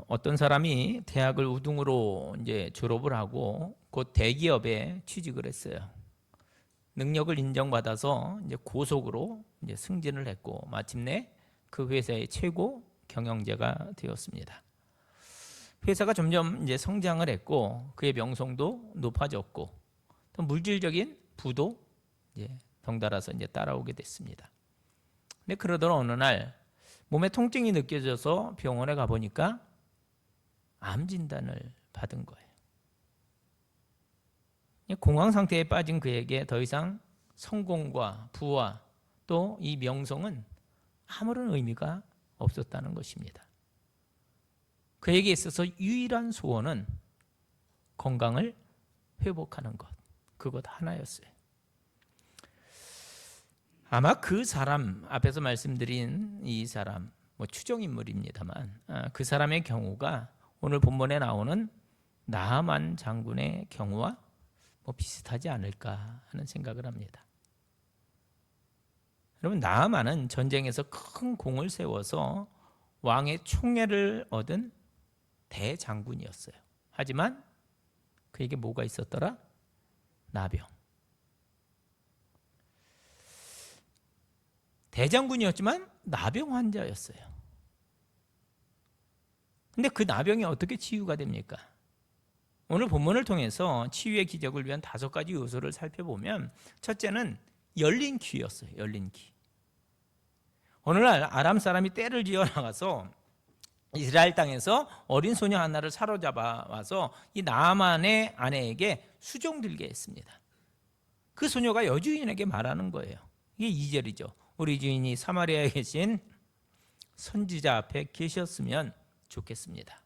어떤 사람이 대학을 우등으로 이제 졸업을 하고 곧 대기업에 취직을 했어요. 능력을 인정받아서 이제 고속으로 이제 승진을 했고 마침내 그 회사의 최고 경영자가 되었습니다. 회사가 점점 이제 성장을 했고 그의 명성도 높아졌고 또 물질적인 부도 이제 덩달아서 이제 따라오게 됐습니다. 근데 그러던 어느 날 몸에 통증이 느껴져서 병원에 가보니까 암 진단을 받은 거예요. 공황 상태에 빠진 그에게 더 이상 성공과 부와 또 이 명성은 아무런 의미가 없었다는 것입니다. 그에게 있어서 유일한 소원은 건강을 회복하는 것, 그것 하나였어요. 아마 그 사람, 앞에서 말씀드린 이 사람, 추정인물입니다만 그 사람의 경우가 오늘 본문에 나오는 나아만 장군의 경우와 비슷하지 않을까 하는 생각을 합니다. 여러분, 나아만은 전쟁에서 큰 공을 세워서 왕의 총애를 얻은 대장군이었어요. 하지만 그에게 뭐가 있었더라? 나병. 대장군이었지만 나병 환자였어요. 근데 그 나병이 어떻게 치유가 됩니까? 오늘 본문을 통해서 치유의 기적을 위한 5가지 요소를 살펴보면 첫째는 열린 귀였어요. 열린 귀. 어느 날 아람 사람이 떼를 지어 나가서 이스라엘 땅에서 어린 소녀 하나를 사로잡아 와서 이 나아만의 아내에게 수종들게 했습니다. 그 소녀가 여주인에게 말하는 거예요. 이게 2절이죠. 우리 주인이 사마리아에 계신 선지자 앞에 계셨으면 좋겠습니다.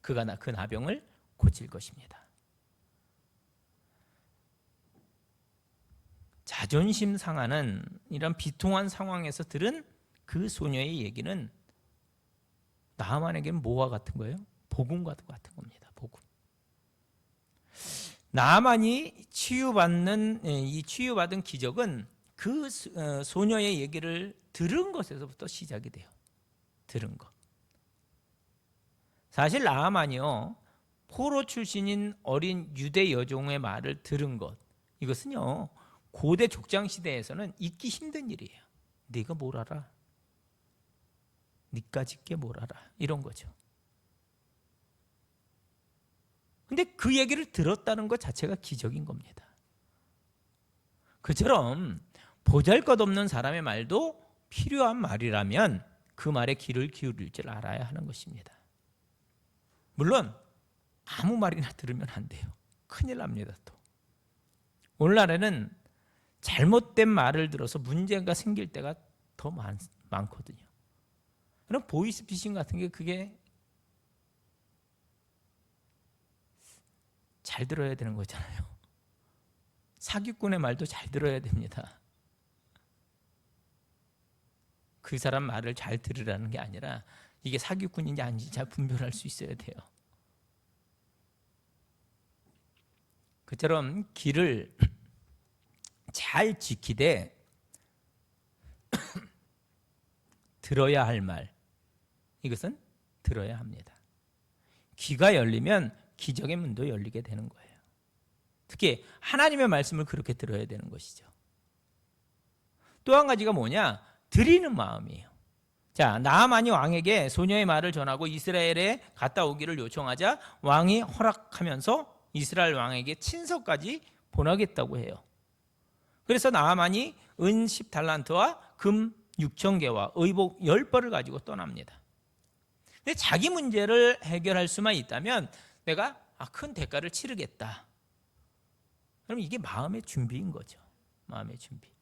그가 그 나병을 고칠 것입니다. 자존심 상하는 이런 비통한 상황에서 들은 그 소녀의 얘기는 나아만에게는 뭐와 같은 거예요? 복음과 같은 겁니다. 복음. 나아만이 치유받은 기적은 그 소녀의 얘기를 들은 것에서부터 시작이 돼요. 들은 것. 사실 나아만이요, 포로 출신인 어린 유대 여종의 말을 들은 것, 이것은요 고대 족장 시대에서는 잊기 힘든 일이에요. 네가 뭘 알아? 니까짓 게 뭘 알아? 이런 거죠. 근데 그 얘기를 들었다는 것 자체가 기적인 겁니다. 그처럼 보잘것없는 사람의 말도 필요한 말이라면 그 말에 귀를 기울일 줄 알아야 하는 것입니다. 물론 아무 말이나 들으면 안 돼요. 큰일 납니다. 또 오늘날에는 잘못된 말을 들어서 문제가 생길 때가 더 많거든요. 그럼 보이스피싱 같은 게 그게 잘 들어야 되는 거잖아요. 사기꾼의 말도 잘 들어야 됩니다. 그 사람 말을 잘 들으라는 게 아니라 이게 사기꾼인지 아닌지 잘 분별할 수 있어야 돼요. 그처럼 길을 잘 지키되 들어야 할 말, 이것은 들어야 합니다. 귀가 열리면 기적의 문도 열리게 되는 거예요. 특히 하나님의 말씀을 그렇게 들어야 되는 것이죠. 또 한 가지가 뭐냐? 드리는 마음이에요. 자, 나아만이 왕에게 소녀의 말을 전하고 이스라엘에 갔다 오기를 요청하자 왕이 허락하면서 이스라엘 왕에게 친서까지 보내겠다고 해요. 그래서 나아만이 은 10달란트와 금 6,000개와 의복 10벌을 가지고 떠납니다. 근데 자기 문제를 해결할 수만 있다면 내가 큰 대가를 치르겠다. 그럼 이게 마음의 준비인 거죠. 마음의 준비.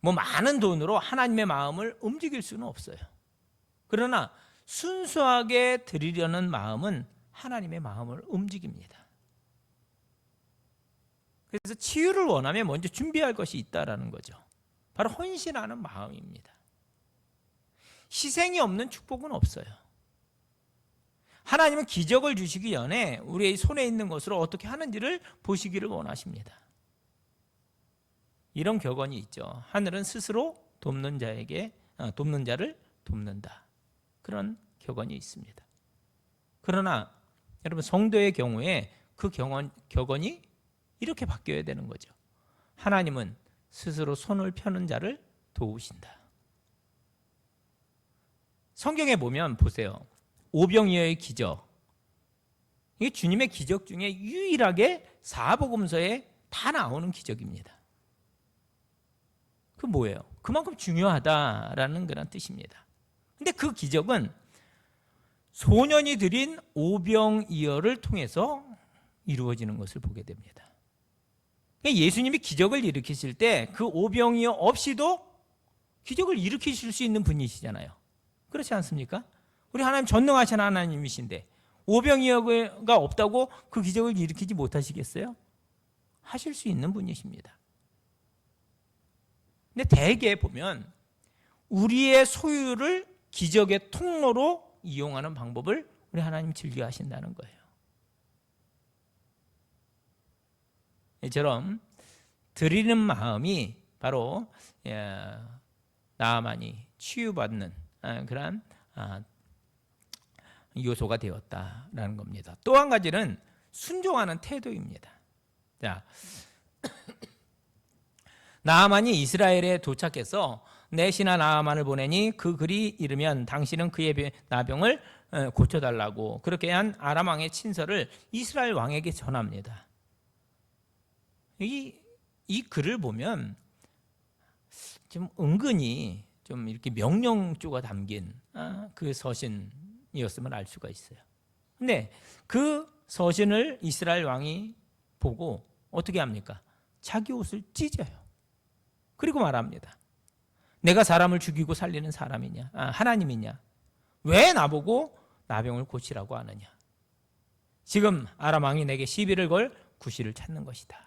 많은 돈으로 하나님의 마음을 움직일 수는 없어요. 그러나 순수하게 드리려는 마음은 하나님의 마음을 움직입니다. 그래서 치유를 원하면 먼저 준비할 것이 있다라는 거죠. 바로 헌신하는 마음입니다. 희생이 없는 축복은 없어요. 하나님은 기적을 주시기 전에 우리의 손에 있는 것으로 어떻게 하는지를 보시기를 원하십니다. 이런 격언이 있죠. 하늘은 스스로 돕는 자를 돕는다. 그런 격언이 있습니다. 그러나 여러분 성도의 경우에 그 격언이 이렇게 바뀌어야 되는 거죠. 하나님은 스스로 손을 펴는 자를 도우신다. 성경에 보면 보세요. 오병이어의 기적. 이게 주님의 기적 중에 유일하게 사복음서에 다 나오는 기적입니다. 그 뭐예요? 그만큼 중요하다라는 그런 뜻입니다. 근데 그 기적은 소년이 드린 오병이어를 통해서 이루어지는 것을 보게 됩니다. 예수님이 기적을 일으키실 때 그 오병이어 없이도 기적을 일으키실 수 있는 분이시잖아요. 그렇지 않습니까? 우리 하나님 전능하신 하나님이신데 오병이어가 없다고 그 기적을 일으키지 못하시겠어요? 하실 수 있는 분이십니다. 근데 대개 보면 우리의 소유를 기적의 통로로 이용하는 방법을 우리 하나님 즐겨 하신다는 거예요. 이처럼 드리는 마음이 바로 나아만이 치유받는 그런 요소가 되었다라는 겁니다. 또 한 가지는 순종하는 태도입니다. 자, 나아만이 이스라엘에 도착해서 내 신하 나아만을 보내니 그 글이 이르면 당신은 그의 나병을 고쳐달라고 그렇게 한 아람 왕의 친서를 이스라엘 왕에게 전합니다. 이 글을 보면 좀 은근히 좀 이렇게 명령조가 담긴 그 서신이었음을 알 수가 있어요. 근데 그 서신을 이스라엘 왕이 보고 어떻게 합니까? 자기 옷을 찢어요. 그리고 말합니다. 내가 사람을 죽이고 살리는 사람이냐? 하나님이냐? 왜 나보고 나병을 고치라고 하느냐? 지금 아람 왕이 내게 시비를 걸 구실을 찾는 것이다.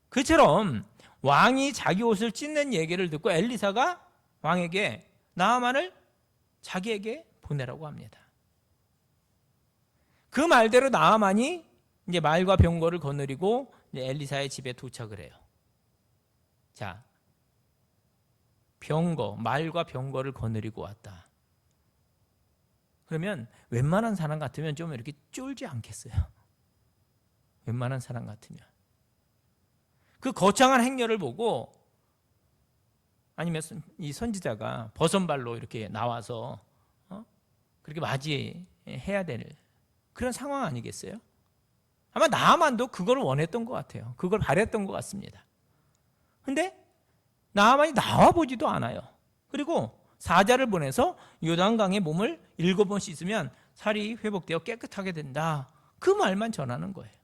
그처럼 왕이 자기 옷을 찢는 얘기를 듣고 엘리사가 왕에게 나아만을 자기에게 보내라고 합니다. 그 말대로 나아만이 이제 말과 병거를 거느리고 이제 엘리사의 집에 도착을 해요. 자, 말과 병거를 거느리고 왔다. 그러면 웬만한 사람 같으면 좀 이렇게 쫄지 않겠어요? 웬만한 사람 같으면. 그 거창한 행렬을 보고 아니면 이 선지자가 버선발로 이렇게 나와서 그렇게 맞이해야 될 그런 상황 아니겠어요? 아마 나아만도 그걸 원했던 것 같아요. 그걸 바랬던 것 같습니다. 근데 나아만이 나와보지도 않아요. 그리고 사자를 보내서 요단강에 몸을 7번 씻으면 살이 회복되어 깨끗하게 된다. 그 말만 전하는 거예요.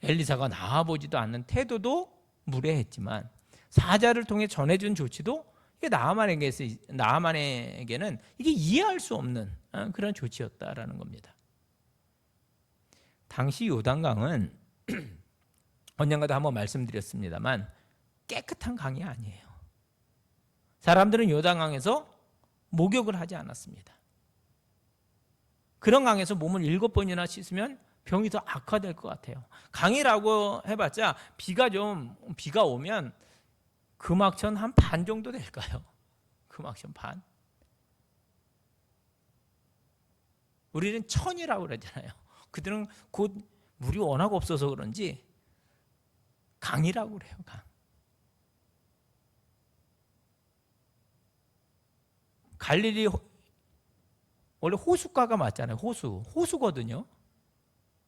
엘리사가 나와보지도 않는 태도도 무례했지만 사자를 통해 전해준 조치도 이게 나아만에게는 이게 이해할 수 없는 그런 조치였다라는 겁니다. 당시 요단강은 언젠가도 한번 말씀드렸습니다만 깨끗한 강이 아니에요. 사람들은 요단강에서 목욕을 하지 않았습니다. 그런 강에서 몸을 7번이나 씻으면 병이 더 악화될 것 같아요. 강이라고 해봤자 비가 오면 금악천 한 반 정도 될까요? 금악천 반. 우리는 천이라고 그러잖아요. 그들은 곧 물이 워낙 없어서 그런지 강이라고 그래요. 강. 갈릴리 원래 호숫가가 맞잖아요. 호수거든요.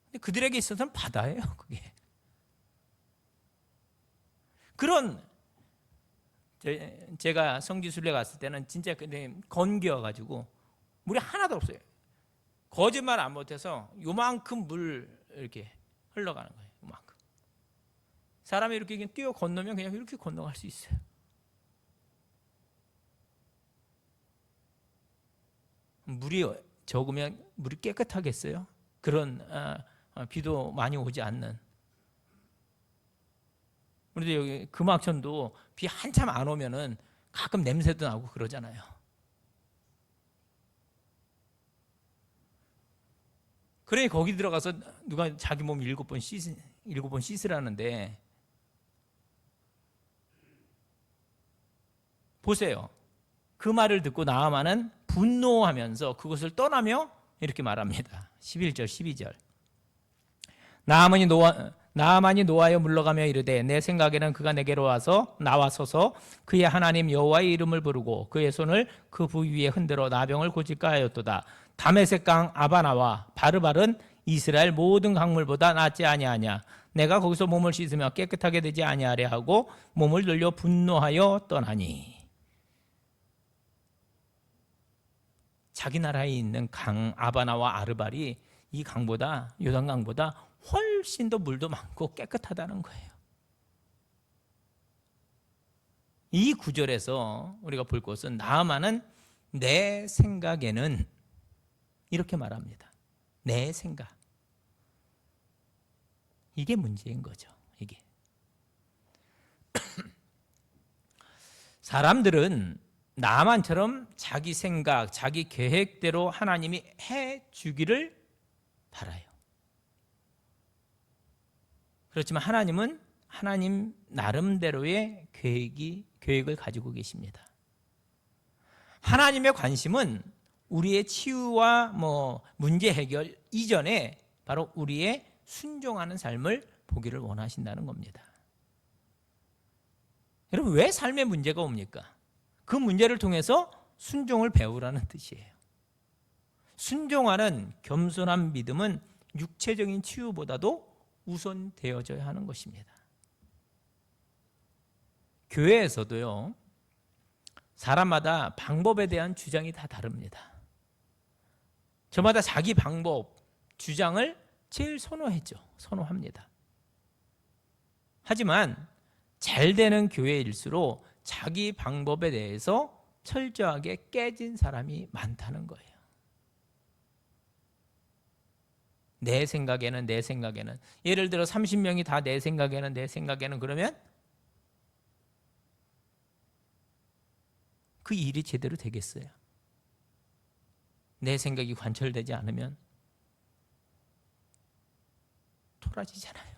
근데 그들에게 있어서는 바다예요. 그게. 그런 제가 성지순례 갔을 때는 진짜 건기여가지고 물이 하나도 없어요. 거짓말 안 못해서 요만큼 물 이렇게 흘러가는 거예요. 요만큼. 사람이 이렇게 그냥 뛰어 건너면 그냥 이렇게 건너갈 수 있어요. 물이 적으면 물이 깨끗하겠어요? 그런 비도 많이 오지 않는. 우리도 여기 금악천도 비 한참 안 오면은 가끔 냄새도 나고 그러잖아요. 그러니 거기 들어가서 누가 자기 몸 7번 씻으라는데 보세요. 그 말을 듣고 나아만은 분노하면서 그것을 떠나며 이렇게 말합니다. 11절 12절. 나아만이 노하여 물러가며 이르되 내 생각에는 그가 내게로 와서 나와서서 그의 하나님 여호와의 이름을 부르고 그의 손을 그 부위에 흔들어 나병을 고칠까 하였도다. 다메섹 강 아바나와 바르발은 이스라엘 모든 강물보다 낫지 아니하냐. 내가 거기서 몸을 씻으며 깨끗하게 되지 아니하려 하고 몸을 돌려 분노하여 떠나니. 자기 나라에 있는 강 아바나와 아르발이 이 강보다, 요단강보다 훨씬 더 물도 많고 깨끗하다는 거예요. 이 구절에서 우리가 볼 것은 나아만은 내 생각에는 이렇게 말합니다. 내 생각. 이게 문제인 거죠. 이게. 사람들은 나만처럼 자기 생각, 자기 계획대로 하나님이 해 주기를 바라요. 그렇지만 하나님은 하나님 나름대로의 계획을 가지고 계십니다. 하나님의 관심은 우리의 치유와 문제 해결 이전에 바로 우리의 순종하는 삶을 보기를 원하신다는 겁니다. 여러분, 왜 삶에 문제가 옵니까? 그 문제를 통해서 순종을 배우라는 뜻이에요. 순종하는 겸손한 믿음은 육체적인 치유보다도 우선되어져야 하는 것입니다. 교회에서도요, 사람마다 방법에 대한 주장이 다 다릅니다. 저마다 자기 방법, 주장을 제일 선호합니다. 하지만 잘 되는 교회일수록 자기 방법에 대해서 철저하게 깨진 사람이 많다는 거예요. 내 생각에는 예를 들어 30명이 다 내 생각에는 그러면 그 일이 제대로 되겠어요? 내 생각이 관철되지 않으면 토라지잖아요.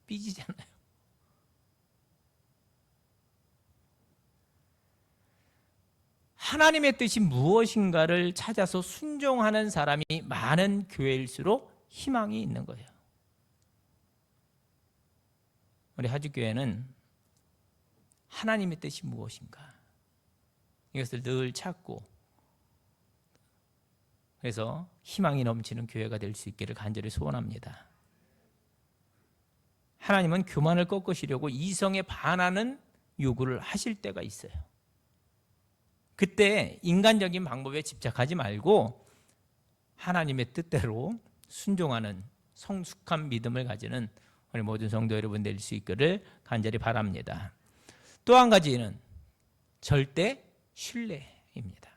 삐지잖아요. 하나님의 뜻이 무엇인가를 찾아서 순종하는 사람이 많은 교회일수록 희망이 있는 거예요. 우리 하주교회는 하나님의 뜻이 무엇인가 이것을 늘 찾고, 그래서 희망이 넘치는 교회가 될 수 있기를 간절히 소원합니다. 하나님은 교만을 꺾으시려고 이성에 반하는 요구를 하실 때가 있어요. 그때 인간적인 방법에 집착하지 말고 하나님의 뜻대로 순종하는 성숙한 믿음을 가지는 우리 모든 성도 여러분 될 수 있기를 간절히 바랍니다. 또 한 가지는 절대 신뢰입니다.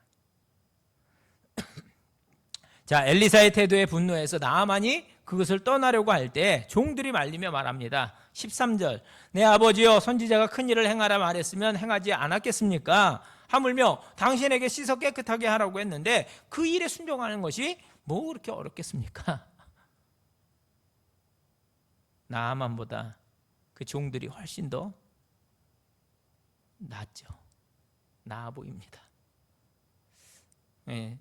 자, 엘리사의 태도에 분노해서 나아만이 그것을 떠나려고 할 때 종들이 말리며 말합니다. 13절, 내 아버지여 선지자가 큰 일을 행하라 말했으면 행하지 않았겠습니까? 하물며 당신에게 씻어 깨끗하게 하라고 했는데 그 일에 순종하는 것이 뭐 그렇게 어렵겠습니까? 나아만보다 그 종들이 훨씬 더 낫죠. 나아 보입니다. 예,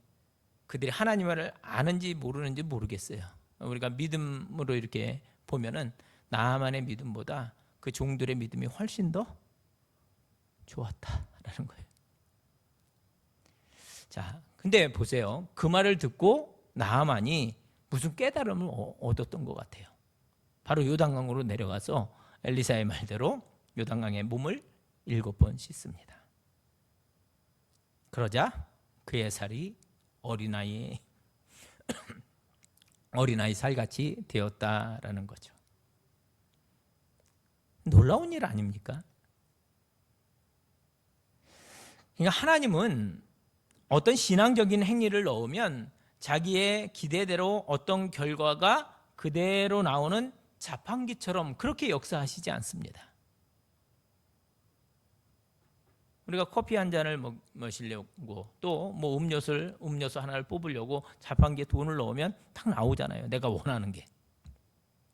그들이 하나님을 아는지 모르는지 모르겠어요. 우리가 믿음으로 이렇게 보면은 나아만의 믿음보다 그 종들의 믿음이 훨씬 더 좋았다라는 거예요. 자, 근데 보세요. 그 말을 듣고 나아만이 무슨 깨달음을 얻었던 것 같아요. 바로 요단강으로 내려가서 엘리사의 말대로 요단강에 몸을 7번 씻습니다. 그러자 그의 살이 어린아이 살같이 되었다라는 거죠. 놀라운 일 아닙니까? 그러니까 하나님은 어떤 신앙적인 행위를 넣으면 자기의 기대대로 어떤 결과가 그대로 나오는 자판기처럼 그렇게 역사하시지 않습니다. 우리가 커피 한 잔을 마시려고 또 음료수 하나를 뽑으려고 자판기에 돈을 넣으면 딱 나오잖아요. 내가 원하는 게.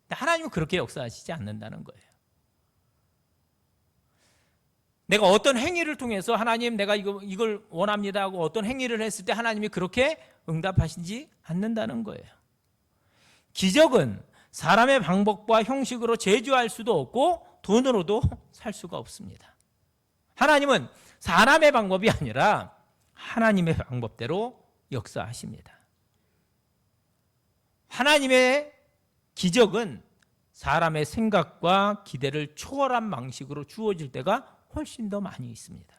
근데 하나님은 그렇게 역사하시지 않는다는 거예요. 내가 어떤 행위를 통해서 하나님 내가 이걸 원합니다 하고 어떤 행위를 했을 때 하나님이 그렇게 응답하시지 않는다는 거예요. 기적은 사람의 방법과 형식으로 제조할 수도 없고 돈으로도 살 수가 없습니다. 하나님은 사람의 방법이 아니라 하나님의 방법대로 역사하십니다. 하나님의 기적은 사람의 생각과 기대를 초월한 방식으로 주어질 때가 훨씬 더 많이 있습니다.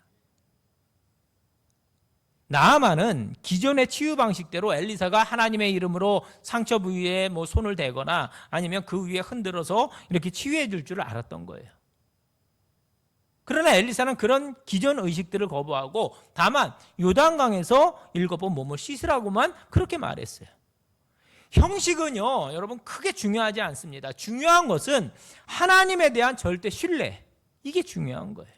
나아만은 기존의 치유 방식대로 엘리사가 하나님의 이름으로 상처 부위에 손을 대거나 아니면 그 위에 흔들어서 이렇게 치유해 줄 줄 알았던 거예요. 그러나 엘리사는 그런 기존 의식들을 거부하고 다만 요단강에서 7번 몸을 씻으라고만 그렇게 말했어요. 형식은요, 여러분 크게 중요하지 않습니다. 중요한 것은 하나님에 대한 절대 신뢰, 이게 중요한 거예요.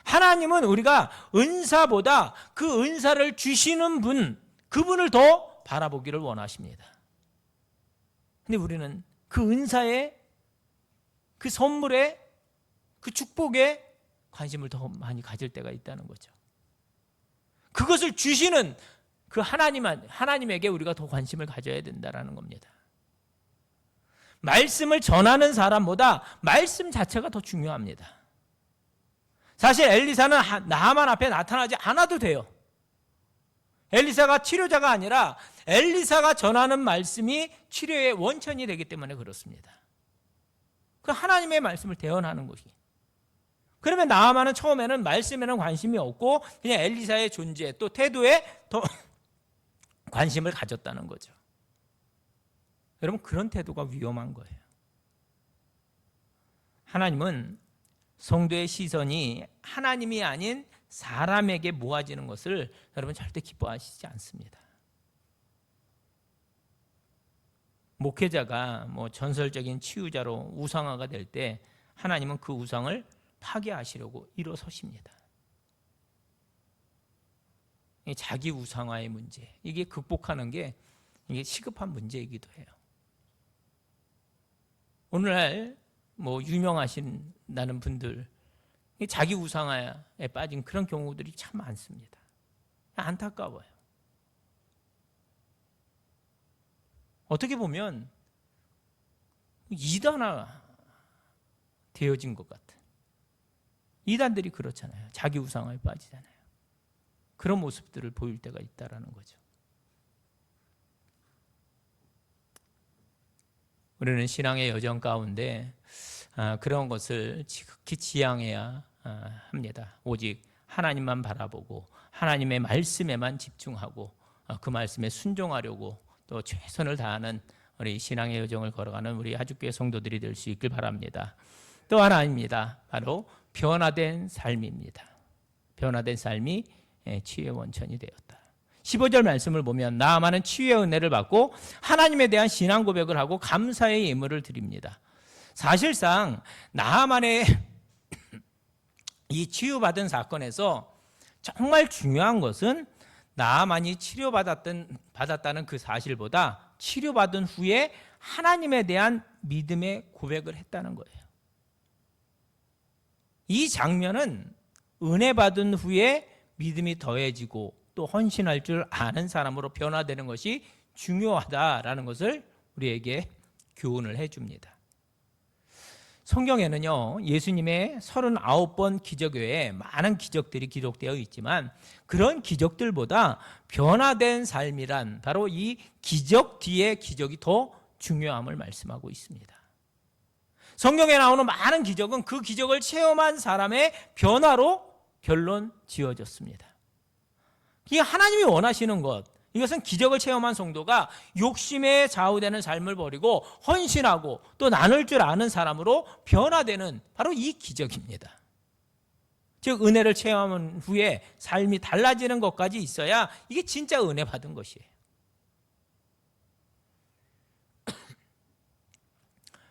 하나님은 우리가 은사보다 그 은사를 주시는 분, 그분을 더 바라보기를 원하십니다. 근데 우리는 그 은사에, 그 선물에, 그 축복에 관심을 더 많이 가질 때가 있다는 거죠. 그것을 주시는 그 하나님에게 우리가 더 관심을 가져야 된다는 겁니다. 말씀을 전하는 사람보다 말씀 자체가 더 중요합니다. 사실 엘리사는 나하만 앞에 나타나지 않아도 돼요. 엘리사가 치료자가 아니라 엘리사가 전하는 말씀이 치료의 원천이 되기 때문에 그렇습니다. 그 하나님의 말씀을 대언하는 것이. 그러면 나하만은 처음에는 말씀에는 관심이 없고 그냥 엘리사의 존재 또 태도에 더 관심을 가졌다는 거죠. 여러분, 그런 태도가 위험한 거예요. 하나님은 성도의 시선이 하나님이 아닌 사람에게 모아지는 것을 여러분 절대 기뻐하시지 않습니다. 목회자가 전설적인 치유자로 우상화가 될 때 하나님은 그 우상을 파괴하시려고 일어서십니다. 자기 우상화의 문제, 이게 극복하는 게 이게 시급한 문제이기도 해요. 오늘날 유명하신다는 분들 자기 우상화에 빠진 그런 경우들이 참 많습니다. 안타까워요. 어떻게 보면 이단화 되어진 것 같은, 이단들이 그렇잖아요. 자기 우상화에 빠지잖아요. 그런 모습들을 보일 때가 있다라는 거죠. 우리는 신앙의 여정 가운데 그런 것을 지극히 지향해야 합니다. 오직 하나님만 바라보고 하나님의 말씀에만 집중하고 그 말씀에 순종하려고 또 최선을 다하는 우리 신앙의 여정을 걸어가는 우리 하주교회 성도들이 될 수 있길 바랍니다. 또 하나입니다. 바로 변화된 삶입니다. 변화된 삶이 치유의 원천이 되었다. 15절 말씀을 보면 나아만은 치유의 은혜를 받고 하나님에 대한 신앙 고백을 하고 감사의 예물을 드립니다. 사실상 나아만의 이 치유받은 사건에서 정말 중요한 것은 나아만이 치료받았다는 그 사실보다 치료받은 후에 하나님에 대한 믿음의 고백을 했다는 거예요. 이 장면은 은혜 받은 후에 믿음이 더해지고 또 헌신할 줄 아는 사람으로 변화되는 것이 중요하다라는 것을 우리에게 교훈을 해줍니다. 성경에는요, 예수님의 39번 기적 외에 많은 기적들이 기록되어 있지만 그런 기적들보다 변화된 삶이란 바로 이 기적 뒤에 기적이 더 중요함을 말씀하고 있습니다. 성경에 나오는 많은 기적은 그 기적을 체험한 사람의 변화로 결론 지어졌습니다. 이게 하나님이 원하시는 것, 이것은 기적을 체험한 성도가 욕심에 좌우되는 삶을 버리고 헌신하고 또 나눌 줄 아는 사람으로 변화되는 바로 이 기적입니다. 즉 은혜를 체험한 후에 삶이 달라지는 것까지 있어야 이게 진짜 은혜 받은 것이에요.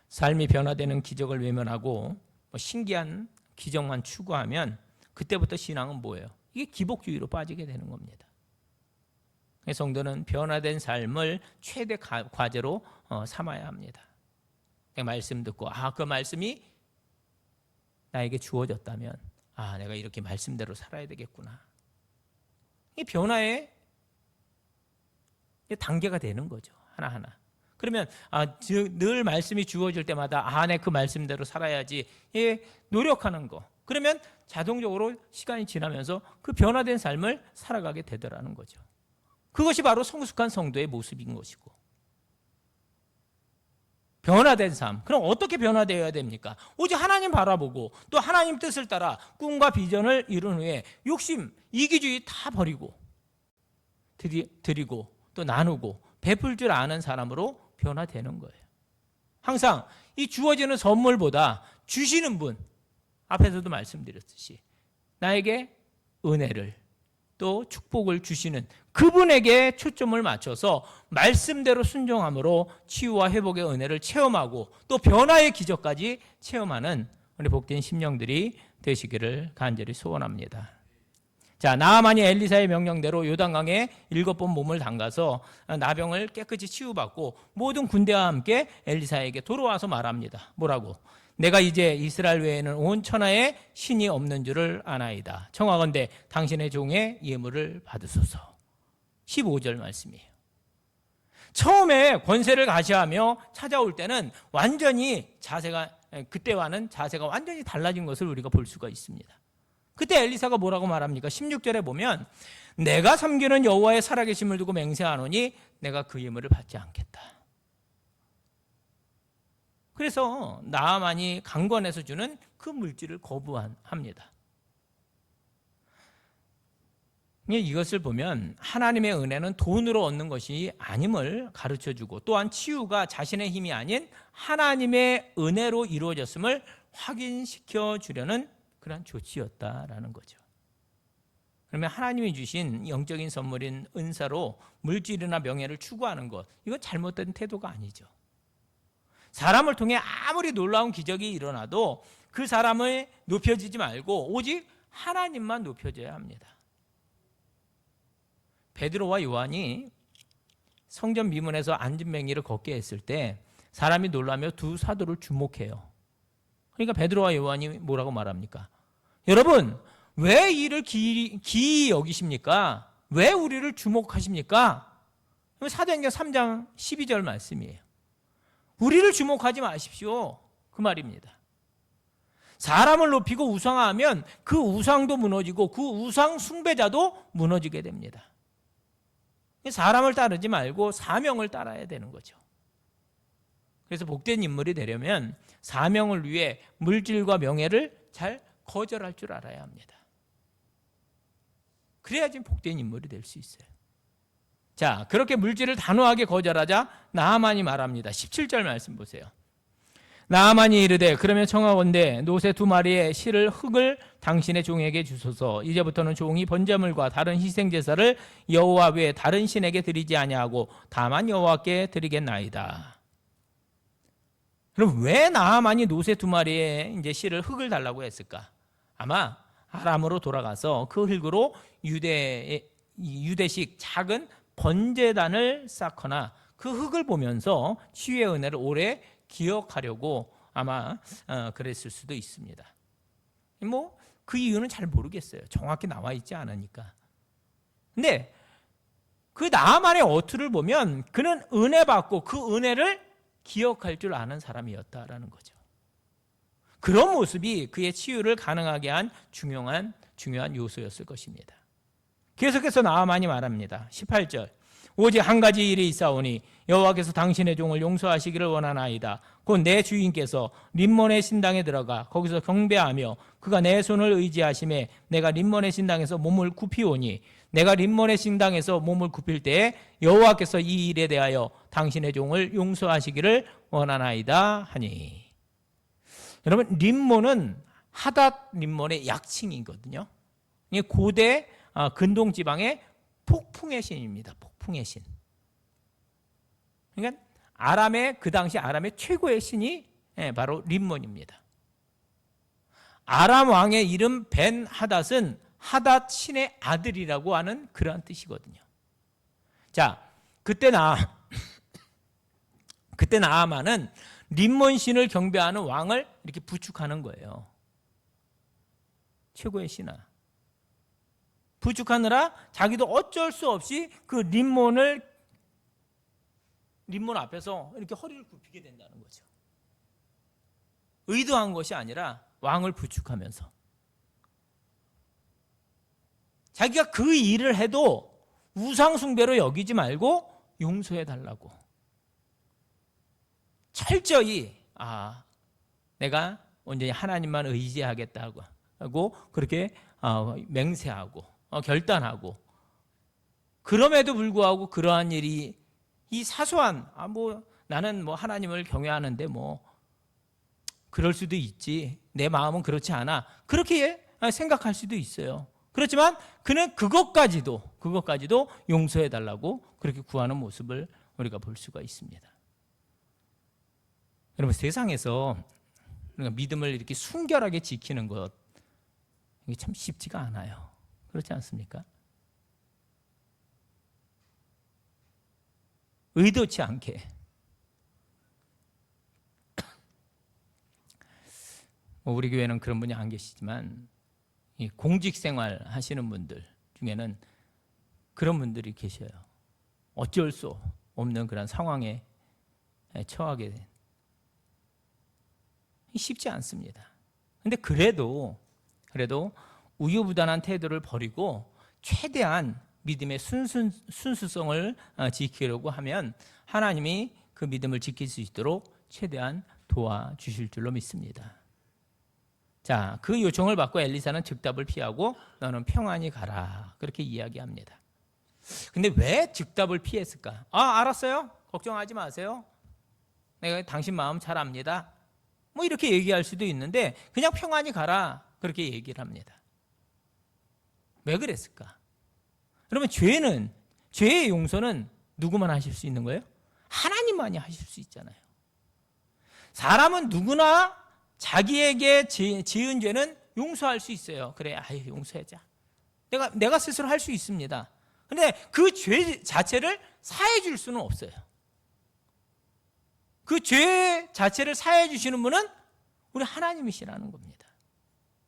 삶이 변화되는 기적을 외면하고 신기한 기적만 추구하면 그때부터 신앙은 뭐예요? 이게 기복주의로 빠지게 되는 겁니다. 성도는 변화된 삶을 최대 과제로 삼아야 합니다. 말씀 듣고 그 말씀이 나에게 주어졌다면 내가 이렇게 말씀대로 살아야 되겠구나. 이 변화의 단계가 되는 거죠. 하나하나. 그러면 늘 말씀이 주어질 때마다 내 그 말씀대로 살아야지 노력하는 거. 그러면 자동적으로 시간이 지나면서 그 변화된 삶을 살아가게 되더라는 거죠. 그것이 바로 성숙한 성도의 모습인 것이고, 변화된 삶. 그럼 어떻게 변화되어야 됩니까? 오직 하나님 바라보고 또 하나님 뜻을 따라 꿈과 비전을 이룬 후에 욕심, 이기주의 다 버리고 드리고 또 나누고 베풀 줄 아는 사람으로 변화되는 거예요. 항상 이 주어지는 선물보다 주시는 분, 앞에서도 말씀드렸듯이 나에게 은혜를 또 축복을 주시는 그분에게 초점을 맞춰서 말씀대로 순종함으로 치유와 회복의 은혜를 체험하고 또 변화의 기적까지 체험하는 우리 복된 심령들이 되시기를 간절히 소원합니다. 자, 나아만이 엘리사의 명령대로 요단강에 7번 몸을 담가서 나병을 깨끗이 치유받고 모든 군대와 함께 엘리사에게 돌아와서 말합니다. 뭐라고? 내가 이제 이스라엘 외에는 온 천하에 신이 없는 줄을 아나이다. 청하건대 당신의 종의 예물을 받으소서. 15절 말씀이에요. 처음에 권세를 가시하며 찾아올 때는 완전히 그때와는 자세가 완전히 달라진 것을 우리가 볼 수가 있습니다. 그때 엘리사가 뭐라고 말합니까? 16절에 보면 내가 섬기는 여호와의 살아계심을 두고 맹세하노니 내가 그 예물을 받지 않겠다. 그래서 나아만이 강권에서 주는 그 물질을 거부합니다. 이것을 보면 하나님의 은혜는 돈으로 얻는 것이 아님을 가르쳐주고 또한 치유가 자신의 힘이 아닌 하나님의 은혜로 이루어졌음을 확인시켜 주려는 그런 조치였다라는 거죠. 그러면 하나님이 주신 영적인 선물인 은사로 물질이나 명예를 추구하는 것, 이건 잘못된 태도가 아니죠. 사람을 통해 아무리 놀라운 기적이 일어나도 그 사람을 높여주지 말고 오직 하나님만 높여줘야 합니다. 베드로와 요한이 성전 미문에서 안진뱅이를 걷게 했을 때 사람이 놀라며 두 사도를 주목해요. 그러니까 베드로와 요한이 뭐라고 말합니까? 여러분, 왜 이를 기이 여기십니까? 왜 우리를 주목하십니까? 사도행전 3장 12절 말씀이에요. 우리를 주목하지 마십시오. 그 말입니다. 사람을 높이고 우상화하면 그 우상도 무너지고 그 우상 숭배자도 무너지게 됩니다. 사람을 따르지 말고 사명을 따라야 되는 거죠. 그래서 복된 인물이 되려면 사명을 위해 물질과 명예를 잘 거절할 줄 알아야 합니다. 그래야지 복된 인물이 될 수 있어요. 자, 그렇게 물질을 단호하게 거절하자 나아만이 말합니다. 17절 말씀 보세요. 나아만이 이르되 그러면 청하건대 노새 2마리의 실을 흙을 당신의 종에게 주소서. 이제부터는 종이 번제물과 다른 희생제사를 여호와 외에 다른 신에게 드리지 아니하고 다만 여호와께 드리겠나이다. 그럼 왜 나아만이 노새 2마리의 이제 실을 흙을 달라고 했을까? 아마 아람으로 돌아가서 그 흙으로 유대식 작은 번제단을 쌓거나 그 흙을 보면서 치유의 은혜를 오래 기억하려고 아마 그랬을 수도 있습니다. 그 이유는 잘 모르겠어요. 정확히 나와 있지 않으니까. 근데 그 나아만의 어투를 보면 그는 은혜 받고 그 은혜를 기억할 줄 아는 사람이었다라는 거죠. 그런 모습이 그의 치유를 가능하게 한 중요한 요소였을 것입니다. 계속해서 나아만이 말합니다. 18절. 오직 한 가지 일이 있사오니 여호와께서 당신의 종을 용서하시기를 원하나이다. 곧 내 주인께서 림몬의 신당에 들어가 거기서 경배하며 그가 내 손을 의지하심에 내가 림몬의 신당에서 몸을 굽히오니 내가 림몬의 신당에서 몸을 굽힐 때에 여호와께서 이 일에 대하여 당신의 종을 용서하시기를 원하나이다 하니. 여러분, 림몬은 하닷 림몬의 약칭이거든요. 이게 고대 근동 지방의 폭풍의 신입니다. 폭풍의 신. 그러니까 그 당시 아람의 최고의 신이 바로 림몬입니다. 아람 왕의 이름 벤 하닷은 하닷 신의 아들이라고 하는 그러한 뜻이거든요. 자, 그때 나아만은 림몬 신을 경배하는 왕을 이렇게 부축하는 거예요. 최고의 신하. 부축하느라 자기도 어쩔 수 없이 그 림몬 앞에서 이렇게 허리를 굽히게 된다는 거죠. 의도한 것이 아니라 왕을 부축하면서 자기가 그 일을 해도 우상숭배로 여기지 말고 용서해 달라고 철저히 내가 온전히 하나님만 의지하겠다고 하고 그렇게 맹세하고 결단하고, 그럼에도 불구하고 그러한 일이 이 사소한 나는 하나님을 경외하는데 그럴 수도 있지, 내 마음은 그렇지 않아, 그렇게 생각할 수도 있어요. 그렇지만 그는 그것까지도 용서해 달라고 그렇게 구하는 모습을 우리가 볼 수가 있습니다. 여러분, 세상에서 믿음을 이렇게 순결하게 지키는 것, 이게 참 쉽지가 않아요. 그렇지 않습니까? 의도치 않게 우리 교회는 그런 분이 안 계시지만 공직생활 하시는 분들 중에는 그런 분들이 계셔요. 어쩔 수 없는 그런 상황에 처하게 된, 쉽지 않습니다. 근데 그래도 우유부단한 태도를 버리고 최대한 믿음의 순수성을 지키려고 하면 하나님이 그 믿음을 지킬 수 있도록 최대한 도와주실 줄로 믿습니다. 자, 그 요청을 받고 엘리사는 즉답을 피하고 너는 평안히 가라, 그렇게 이야기합니다. 근데 왜 즉답을 피했을까? 알았어요, 걱정하지 마세요, 내가 당신 마음 잘 압니다, 이렇게 얘기할 수도 있는데 그냥 평안히 가라, 그렇게 얘기를 합니다. 왜 그랬을까? 그러면 죄의 용서는 누구만 하실 수 있는 거예요? 하나님만이 하실 수 있잖아요. 사람은 누구나 자기에게 지은 죄는 용서할 수 있어요. 그래, 용서하자, 내가 스스로 할 수 있습니다. 근데 그 죄 자체를 사해 줄 수는 없어요. 그 죄 자체를 사해 주시는 분은 우리 하나님이시라는 겁니다.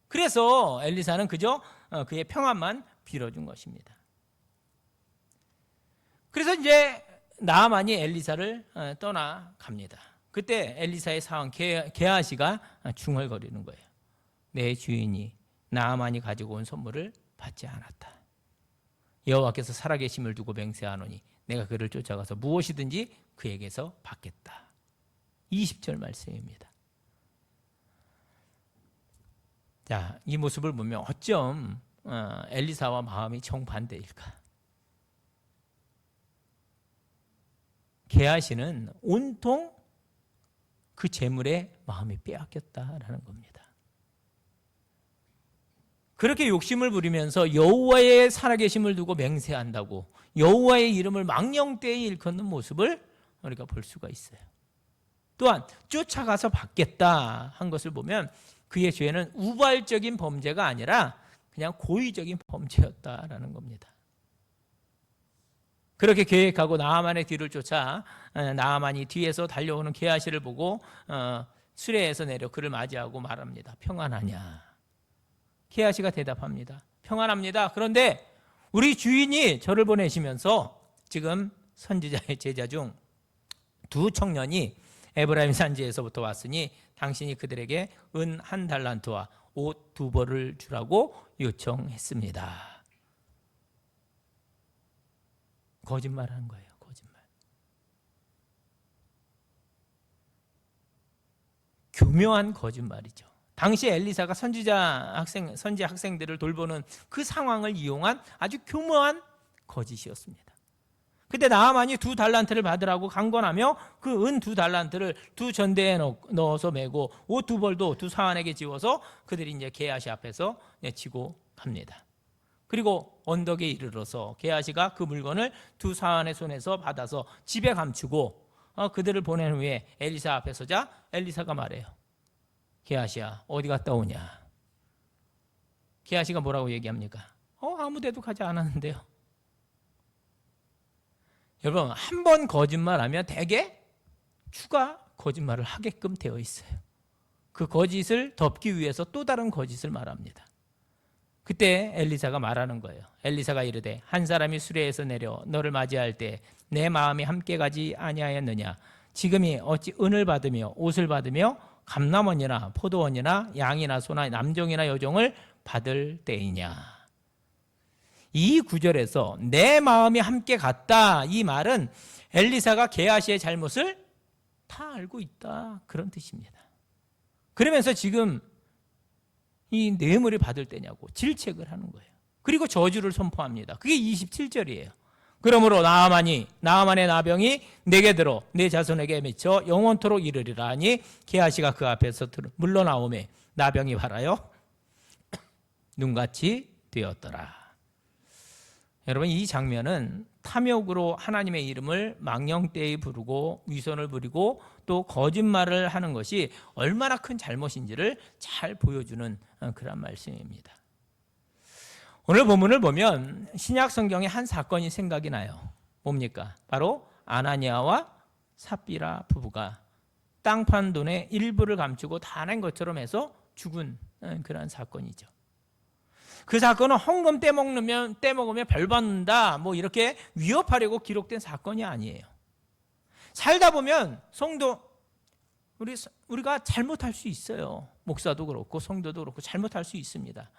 그래서 엘리사는 그저 그의 평안만 빌어준 것입니다. 그래서 이제 나아만이 엘리사를 떠나갑니다. 그때 엘리사의 사원 게하시가 중얼거리는 거예요. 내 주인이 나아만이 가지고 온 선물을 받지 않았다. 여호와께서 살아계심을 두고 맹세하노니 내가 그를 쫓아가서 무엇이든지 그에게서 받겠다. 20절 말씀입니다. 자, 이 모습을 보면 어쩜 엘리사와 마음이 정반대일까? 게하시는 온통 그 재물에 마음이 빼앗겼다라는 겁니다. 그렇게 욕심을 부리면서 여호와의 살아계심을 두고 맹세한다고 여호와의 이름을 망령되이 일컫는 모습을 우리가 볼 수가 있어요. 또한 쫓아가서 받겠다 한 것을 보면 그의 죄는 우발적인 범죄가 아니라 그냥 고의적인 범죄였다라는 겁니다. 그렇게 계획하고 나아만의 뒤를 쫓아 나아만이 뒤에서 달려오는 게하시를 보고 수레에서 내려 그를 맞이하고 말합니다. 평안하냐? 게하시가 대답합니다. 평안합니다. 그런데 우리 주인이 저를 보내시면서 지금 선지자의 제자 중 두 청년이 에브라임 산지에서부터 왔으니 당신이 그들에게 은 1달란트와 옷 2벌을 주라고 요청했습니다. 거짓말하는 거예요. 거짓말. 교묘한 거짓말이죠. 당시 엘리사가 선지 학생들을 돌보는 그 상황을 이용한 아주 교묘한 거짓이었습니다. 그때 나아만이 2달란트를 받으라고 강권하며 그 은 2달란트를 2전대에 넣어서 메고 옷 2벌도 2사환에게 지워서 그들이 이제 게하시 앞에서 지고 갑니다. 그리고 언덕에 이르러서 게하시가 그 물건을 2사환의 손에서 받아서 집에 감추고 그들을 보낸 후에 엘리사 앞에 서자 엘리사가 말해요. 게하시야, 어디 갔다 오냐? 게하시가 뭐라고 얘기합니까? 아무 데도 가지 않았는데요. 여러분, 한 번 거짓말하면 대개 추가 거짓말을 하게끔 되어 있어요. 그 거짓을 덮기 위해서 또 다른 거짓을 말합니다. 그때 엘리사가 말하는 거예요. 엘리사가 이르되 한 사람이 수레에서 내려 너를 맞이할 때 내 마음이 함께 가지 아니하였느냐. 지금이 어찌 은을 받으며 옷을 받으며 감람원이나 포도원이나 양이나 소나 남종이나 여종을 받을 때이냐. 이 구절에서 내 마음이 함께 갔다, 이 말은 엘리사가 게하시의 잘못을 다 알고 있다, 그런 뜻입니다. 그러면서 지금 이 뇌물을 받을 때냐고 질책을 하는 거예요. 그리고 저주를 선포합니다. 그게 27절이에요. 그러므로 나아만의 나병이 내게 들어 내 자손에게 미쳐 영원토록 이르리라 하니 게하시가 그 앞에서 물러나오매 나병이 발하여 눈같이 되었더라. 여러분, 이 장면은 탐욕으로 하나님의 이름을 망령되이 부르고 위선을 부리고 또 거짓말을 하는 것이 얼마나 큰 잘못인지를 잘 보여주는 그런 말씀입니다. 오늘 본문을 보면 신약 성경에 한 사건이 생각이 나요. 뭡니까? 바로 아나니아와 삽비라 부부가 땅 판 돈의 일부를 감추고 다 낸 것처럼 해서 죽은 그런 사건이죠. 그 사건은 헌금 떼먹으면 벌 받는다, 뭐 이렇게 위협하려고 기록된 사건이 아니에요. 살다 보면 우리가 잘못할 수 있어요. 목사도 그렇고 성도도 그렇고 잘못할 수 있습니다.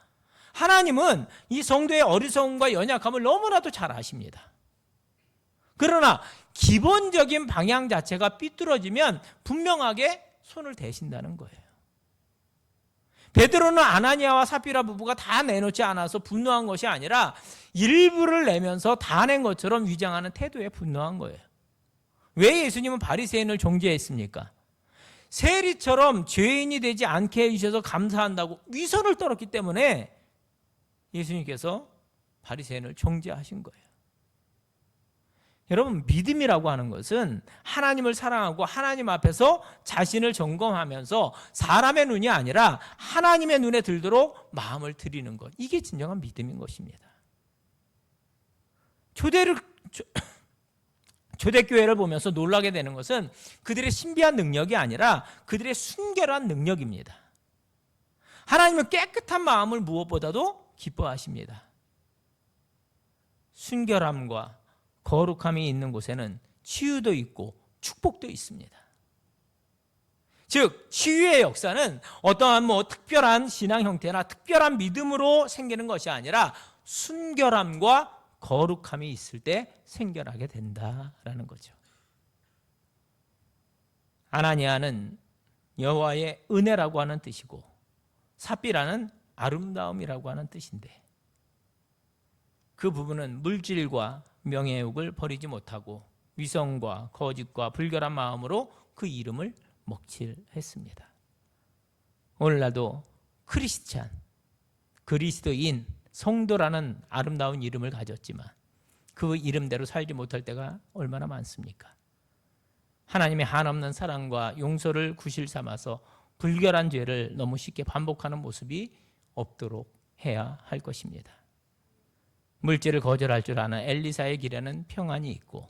하나님은 이 성도의 어리석음과 연약함을 너무나도 잘 아십니다. 그러나 기본적인 방향 자체가 삐뚤어지면 분명하게 손을 대신다는 거예요. 베드로는 아나니아와 삽비라 부부가 다 내놓지 않아서 분노한 것이 아니라 일부를 내면서 다 낸 것처럼 위장하는 태도에 분노한 거예요. 왜 예수님은 바리새인을 정죄했습니까? 세리처럼 죄인이 되지 않게 해주셔서 감사한다고 위선을 떨었기 때문에 예수님께서 바리새인을 정죄하신 거예요. 여러분, 믿음이라고 하는 것은 하나님을 사랑하고 하나님 앞에서 자신을 점검하면서 사람의 눈이 아니라 하나님의 눈에 들도록 마음을 들이는 것, 이게 진정한 믿음인 것입니다. 초대교회를 보면서 놀라게 되는 것은 그들의 신비한 능력이 아니라 그들의 순결한 능력입니다. 하나님은 깨끗한 마음을 무엇보다도 기뻐하십니다. 순결함과 거룩함이 있는 곳에는 치유도 있고 축복도 있습니다. 즉, 치유의 역사는 어떠한 특별한 신앙 형태나 특별한 믿음으로 생기는 것이 아니라 순결함과 거룩함이 있을 때 생겨나게 된다라는 거죠. 아나니아는 여호와의 은혜라고 하는 뜻이고 삽비라는 아름다움이라고 하는 뜻인데, 그 부분은 물질과 명예욕을 버리지 못하고 위선과 거짓과 불결한 마음으로 그 이름을 먹칠했습니다. 오늘날도 크리스찬, 그리스도인, 성도라는 아름다운 이름을 가졌지만 그 이름대로 살지 못할 때가 얼마나 많습니까? 하나님의 한없는 사랑과 용서를 구실 삼아서 불결한 죄를 너무 쉽게 반복하는 모습이 없도록 해야 할 것입니다. 물질을 거절할 줄 아는 엘리사의 길에는 평안이 있고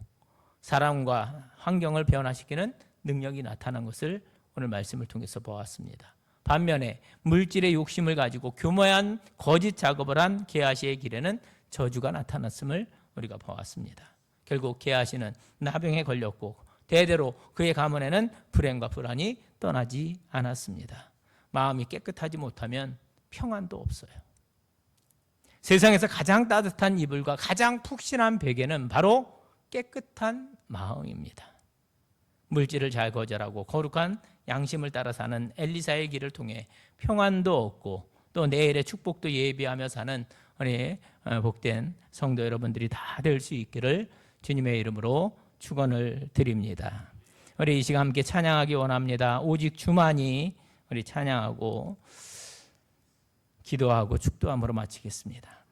사람과 환경을 변화시키는 능력이 나타난 것을 오늘 말씀을 통해서 보았습니다. 반면에 물질의 욕심을 가지고 교묘한 거짓 작업을 한 게하시의 길에는 저주가 나타났음을 우리가 보았습니다. 결국 게하시는 나병에 걸렸고 대대로 그의 가문에는 불행과 불안이 떠나지 않았습니다. 마음이 깨끗하지 못하면 평안도 없어요. 세상에서 가장 따뜻한 이불과 가장 푹신한 베개는 바로 깨끗한 마음입니다. 물질을 잘 거절하고 거룩한 양심을 따라 사는 엘리사의 길을 통해 평안도 얻고 또 내일의 축복도 예비하며 사는 우리 복된 성도 여러분들이 다 될 수 있기를 주님의 이름으로 축원을 드립니다. 우리 이 시간 함께 찬양하기 원합니다. 오직 주만이, 우리 찬양하고 기도하고 축도함으로 마치겠습니다.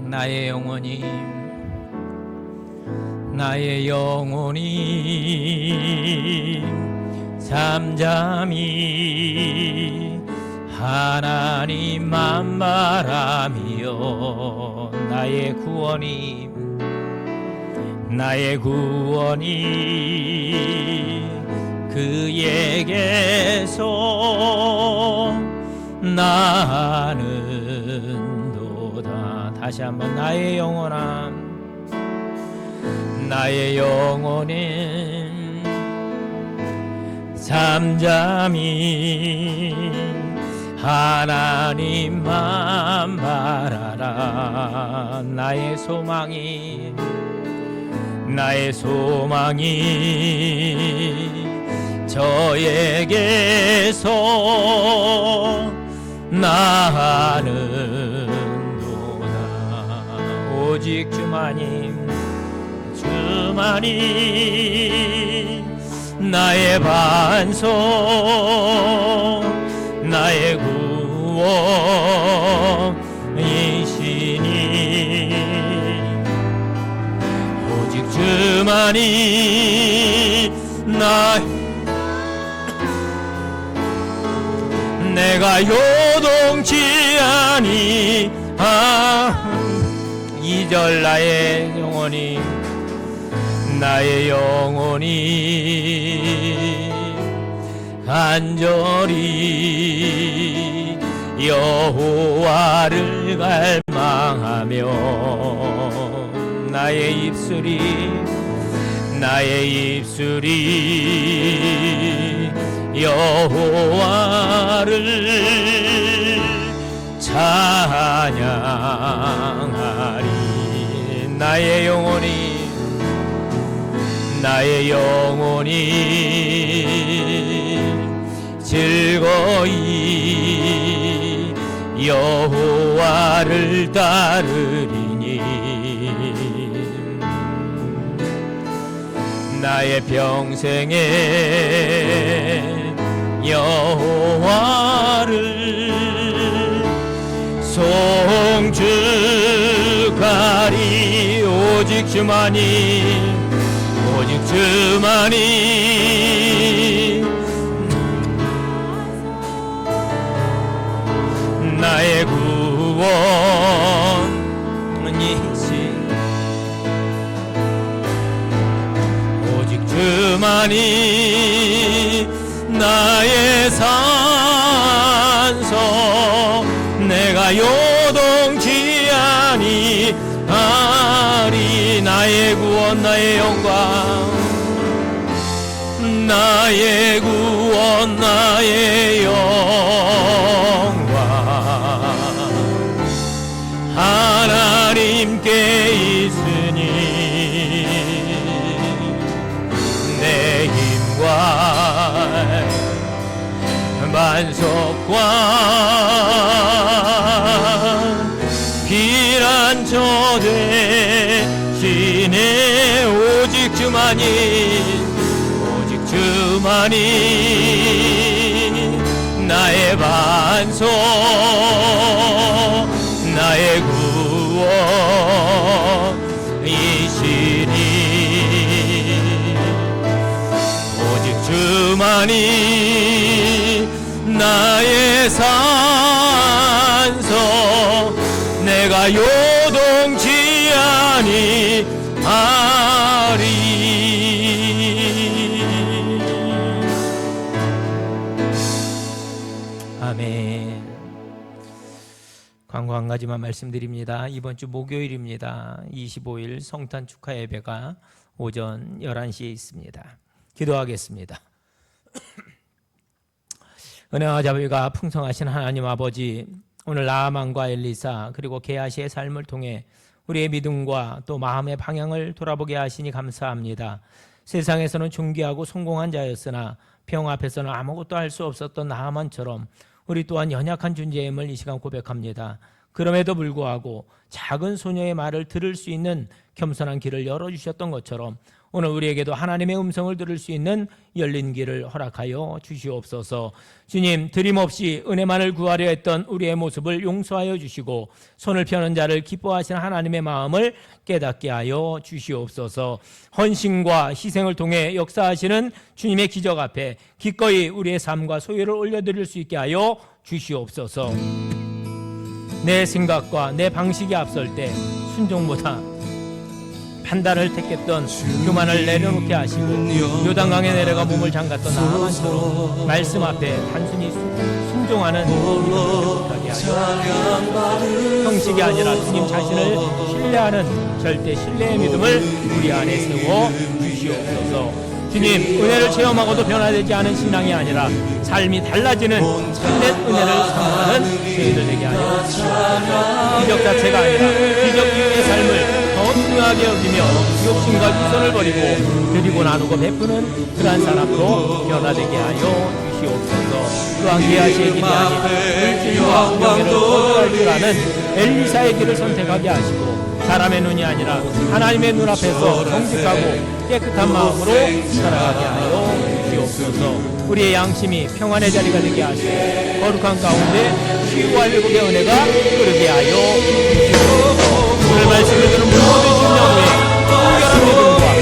나의 영혼이 잠잠히 하나님만 바라며 나의 구원이 그에게서 나는도다. 다시 한번 나의 영혼은 잠잠히 하나님만 바라라. 나의 소망이 저에게서 나는도다. 오직 주만이 나의 반석, 나의 구원이시니 오직 주만이 내가 요동치 아니. 2절 나의 영혼이 간절히 여호와를 갈망하며 나의 입술이 여호와를 찬양하리. 나의 영혼이 즐거이 여호와를 따르리니 나의 평생에 여호와를 송축하리. 오직 주만이 나의 구원이시. 오직 주만이 나의 산소, 내가 요동치 아니하리. 나의 구원, 나의 영광, 나의 구원, 나의 영광 하나님께 있으니 내 힘과 반석과 피난처 되시네. 오직 주만이 나의 반석, 나의 구원이시니 오직 주만이 나의 산석, 내가 요동치 아니하리. 아멘. 광고 한 가지만 말씀드립니다. 이번 주 목요일입니다. 25일 성탄 축하 예배가 오전 11시에 있습니다. 기도하겠습니다. 은혜와 자비가 풍성하신 하나님 아버지, 오늘 나아만과 엘리사 그리고 게하시의 삶을 통해 우리의 믿음과 또 마음의 방향을 돌아보게 하시니 감사합니다. 세상에서는 존귀하고 성공한 자였으나 병 앞에서는 아무것도 할 수 없었던 나아만처럼 우리 또한 연약한 존재임을 이 시간 고백합니다. 그럼에도 불구하고 작은 소녀의 말을 들을 수 있는 겸손한 길을 열어주셨던 것처럼 오늘 우리에게도 하나님의 음성을 들을 수 있는 열린 길을 허락하여 주시옵소서. 주님, 드림없이 은혜만을 구하려 했던 우리의 모습을 용서하여 주시고 손을 펴는 자를 기뻐하시는 하나님의 마음을 깨닫게 하여 주시옵소서. 헌신과 희생을 통해 역사하시는 주님의 기적 앞에 기꺼이 우리의 삶과 소유를 올려드릴 수 있게 하여 주시옵소서. 내 생각과 내 방식이 앞설 때 순종보다 판단을 택했던 교만을 내려놓게 하시고 요단강에 내려가 몸을 잠갔던 나아만처럼 말씀 앞에 단순히 순종하는 우리를 못하게 하여 형식이 아니라 주님 자신을 신뢰하는 절대 신뢰의 믿음을 우리 안에 세워 주시옵소서. 주님, 은혜를 체험하고도 변화되지 않은 신앙이 아니라 삶이 달라지는 참된 은혜를 사모하는 저희들 되게 하여 주시옵소서. 기적 자체가 아니라 기적 이후의 삶을 더 중요하게 여기며 욕심과 위선을 버리고 드리고 나누고 베푸는 그러한 사람으로 변화되게 하여 주시옵소서. 또한 계하시의 길이 아닌 물질과 명예를 거절할 줄 아는 엘리사의 길을 선택하게 하시고 사람의 눈이 아니라 하나님의 눈앞에서 정직하고 깨끗한 마음으로 살아가게 하여 주시옵소서. 우리의 양심이 평안의 자리가 되게 하시고 거룩한 가운데 치유와 회복의 은혜가 흐르게 하여 주시옵소서. 오늘 말씀을 들은 모든 심령 위에 특별한 믿음과